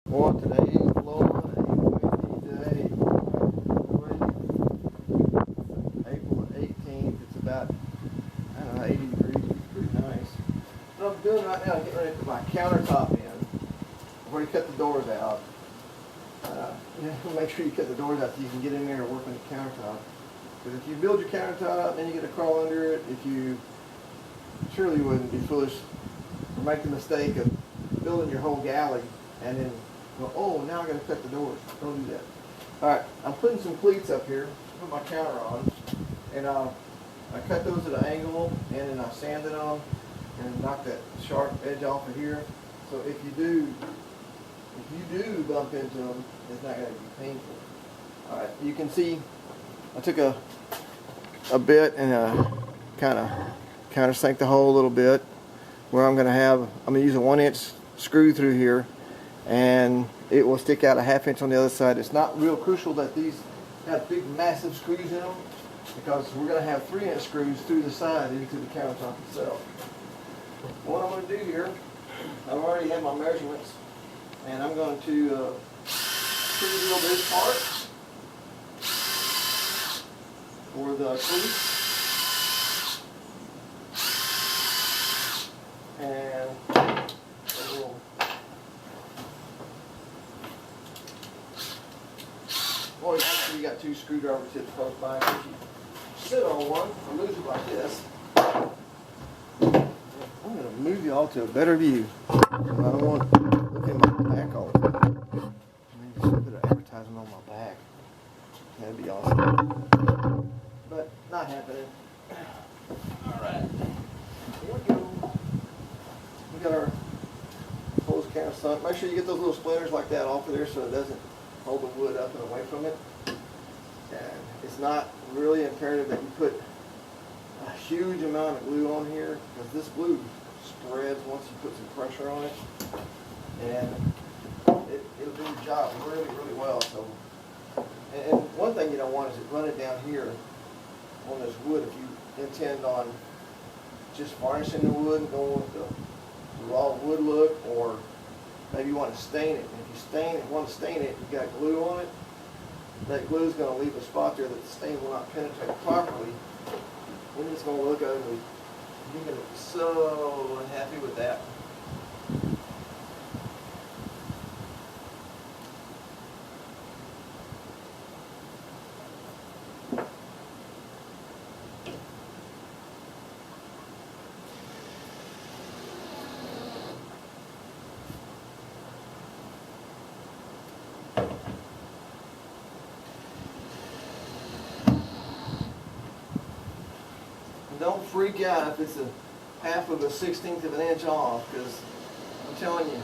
Well, today in Florida, day, April 18th. It's about, I don't know, 80 degrees. It's pretty nice. What I'm doing right now is getting ready to put my countertop in. I've already cut the doors out. Make sure you cut the doors out so you can get in there and work on the countertop. Because if you build your countertop and you get to crawl under it, surely you wouldn't be foolish or make the mistake of building your whole galley and then go, oh, now I got to cut the doors. Don't do that. All right, I'm putting some cleats up here. Put my counter on, and I cut those at an angle, and then I sanded them and knock that sharp edge off of here. So if you do bump into them, it's not going to be painful. All right, you can see I took a bit and kind of countersink the hole a little bit where I'm going to use a 1-inch screw through here, and it will stick out a 1/2 inch on the other side. It's not real crucial that these have big massive screws in them, because we're going to have 3-inch screws through the side into the countertop itself. What I'm going to do here, I've already had my measurements, and I'm going to pre-drill this part for the cleats. And always make sure you got 2 screwdriver tips close by. If you sit on one or lose it like this, I'm going to move you all to a better view. I don't want to look at my back all the time. Maybe just a bit of advertising on my back. That'd be awesome. But not happening. Alright. Here we go. We got our hose countersunk. Make sure you get those little splinters like that off of there so it doesn't hold the wood up and away from it. And it's not really imperative that you put a huge amount of glue on here, because this glue spreads once you put some pressure on it, and it'll do the job really, really well. So, and one thing you don't want is to run it down here on this wood if you intend on just varnishing the wood and going with the raw wood look, or maybe you want to stain it. And if you want to stain it, you got glue on it. That glue is going to leave a spot there that the stain will not penetrate properly. And it's going to look ugly. You're going to be so unhappy with that. Don't freak out if it's a 1/2 of a 1/16 of an inch off, because I'm telling you,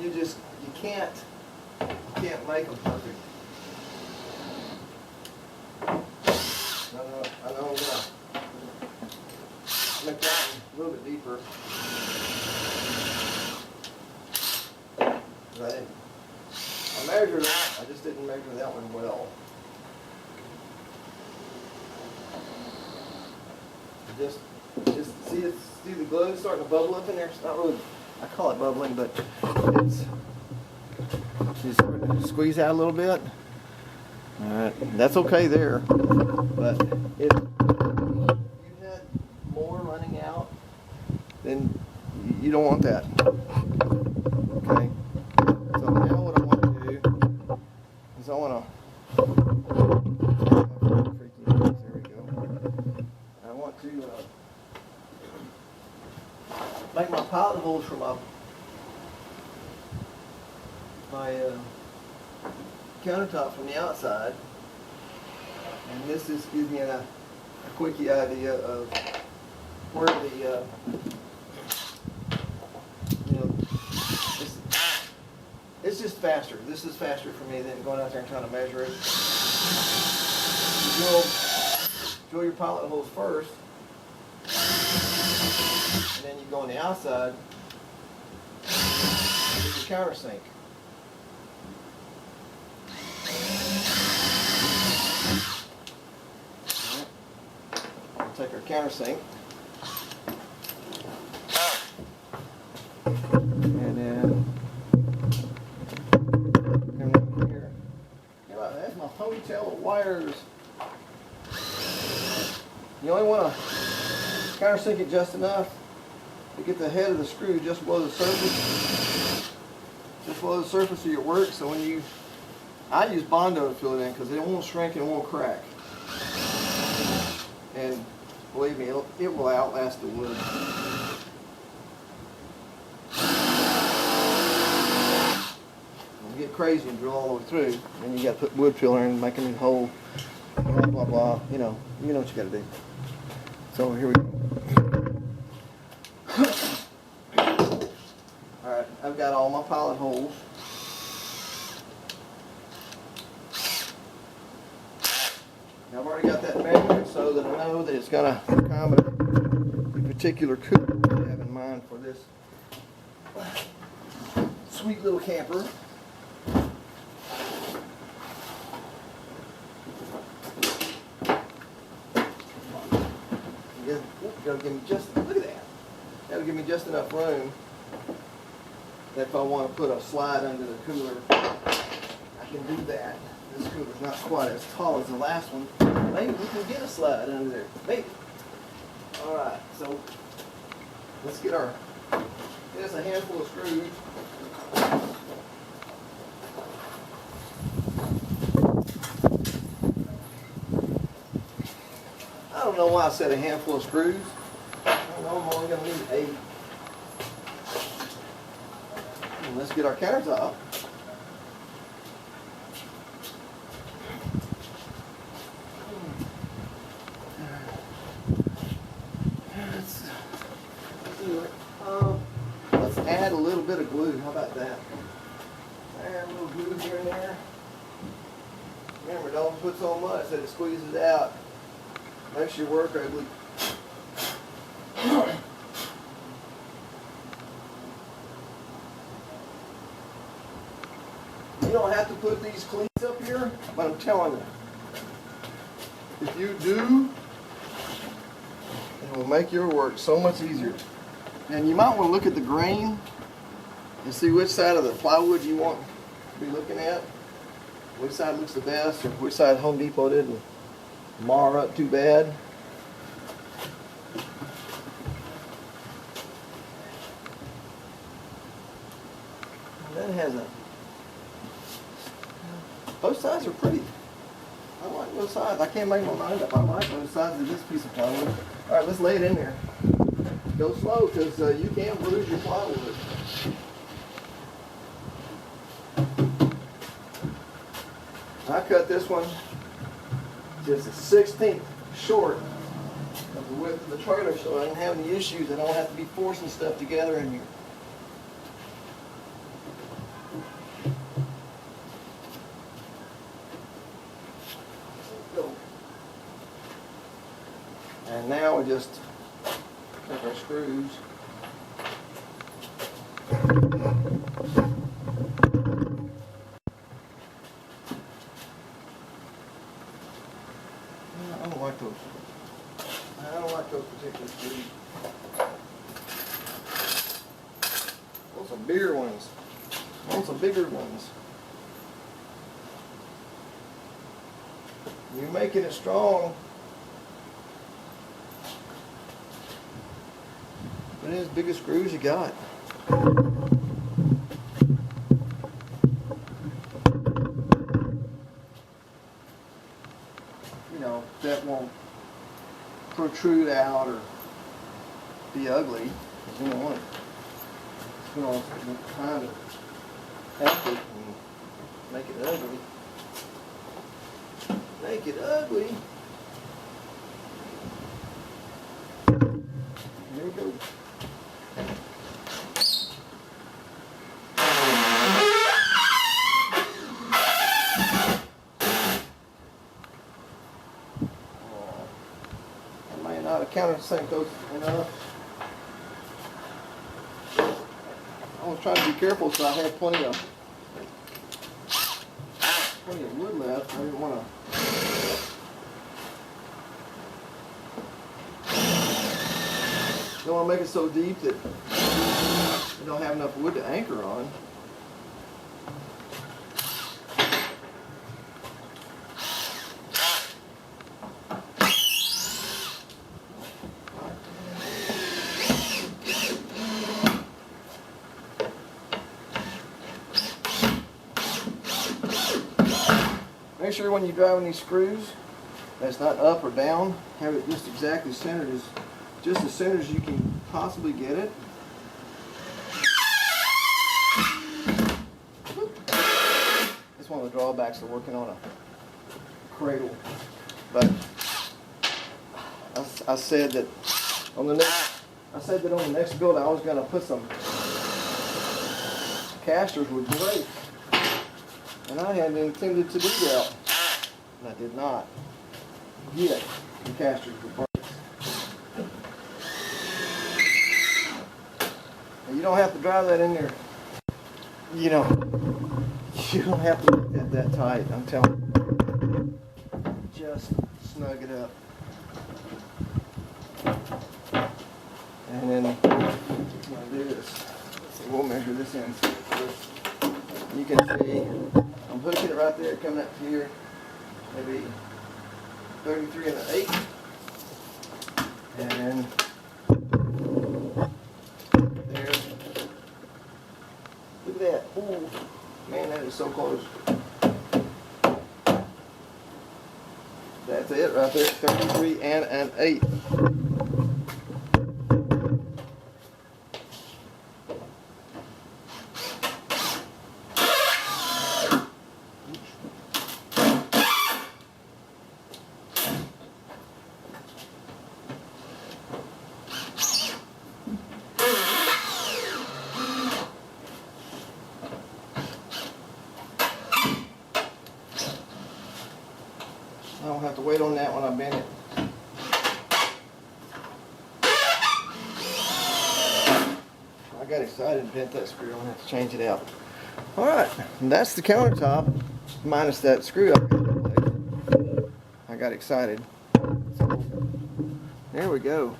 you can't make them perfect. I know I'm gonna make that one a little bit deeper. I measured it, I just didn't measure that one well. Just see the glue starting to bubble up in there. It's not really, I call it bubbling, but it's just starting to squeeze out a little bit. All right, that's okay there. But if you had more running out, then you don't want that. Okay. So now what I want to do is I want to. To make my pilot holes for my countertop from the outside, and this just gives me a quickie idea of where the it's just faster. This is faster for me than going out there and trying to measure it. You drill your pilot holes first, and then you go on the outside with your countersink. We'll take our countersink, and then ponytail of wires. You only want to countersink it just enough to get the head of the screw just below the surface. Just below the surface of your work, so when I use Bondo to fill it in because it won't shrink and it won't crack. And believe me, it will outlast the wood. Get crazy and drill all the way through, and you got to put wood filler in, make a new hole, blah blah blah. You know what you got to do. So here we go. All right, I've got all my pilot holes. Now, I've already got that measured so that I know that it's going to accommodate the particular cooler we have in mind for this sweet little camper. Gotta give me just, look at that. That'll give me just enough room that if I want to put a slide under the cooler, I can do that. This cooler's not quite as tall as the last one. Maybe we can get a slide under there. Maybe. Alright, so let's get us a handful of screws. I don't know why I said a handful of screws. I don't know, I'm only going to need 8. And let's get our countertop. Let's add a little bit of glue. How about that? Add a little glue here and there. Remember, don't put so much that it squeezes out. Makes your work ugly. You don't have to put these cleats up here, but I'm telling you, if you do, it will make your work so much easier. And you might want to look at the grain and see which side of the plywood you want to be looking at. Which side looks the best, or which side Home Depot didn't mar up too bad. That has both sides are pretty. I like both sides. I can't make my mind up. I like both sides of this piece of plywood. All right, let's lay it in there. Go slow, because you can bruise your plywood. I cut this one just a 1/16 short of the width of the trailer, so I don't have any issues. I don't have to be forcing stuff together in here. Go. And now we just take our screws. I don't like those particular screws. I want some bigger ones. I want some bigger ones. You're making it strong. Put in as big as screws you got. You know, that won't protrude out or be ugly, because we don't want it. We don't want to kind of help it and make it ugly. Make it ugly. There we go. Countersink those enough. I was trying to be careful so I had plenty of wood left. I didn't want to make it so deep that you don't have enough wood to anchor on. Make sure when you're driving these screws, that's not up or down. Have it just exactly centered, just as centered as you can possibly get it. That's one of the drawbacks of working on a cradle. But I said that on the next build I was going to put some casters with brakes, and I hadn't intended to do that. And I did not get the casters with brakes. And you don't have to drive that in there. You don't have to make that tight. I'm telling you. Just snug it up. And then what I'm going to do is, we'll measure this in. You can see I'm hooking it right there, coming up here, maybe 33 1/8. And there. Look at that. Oh, man, that is so close. That's it right there, 33 1/8. I don't have to wait on that when I bend it. I got excited and bent that screw. I'm going to have to change it out. Alright, that's the countertop minus that screw I got excited. So, there we go.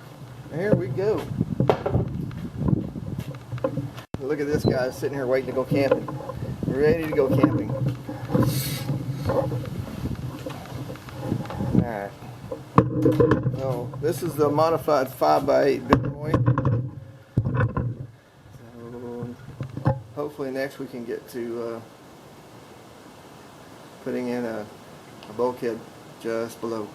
There we go. Look at this guy sitting here waiting to go camping. Ready to go camping. Alright. So this is the modified 5x8 Benroy. So hopefully next we can get to putting in a bulkhead just below.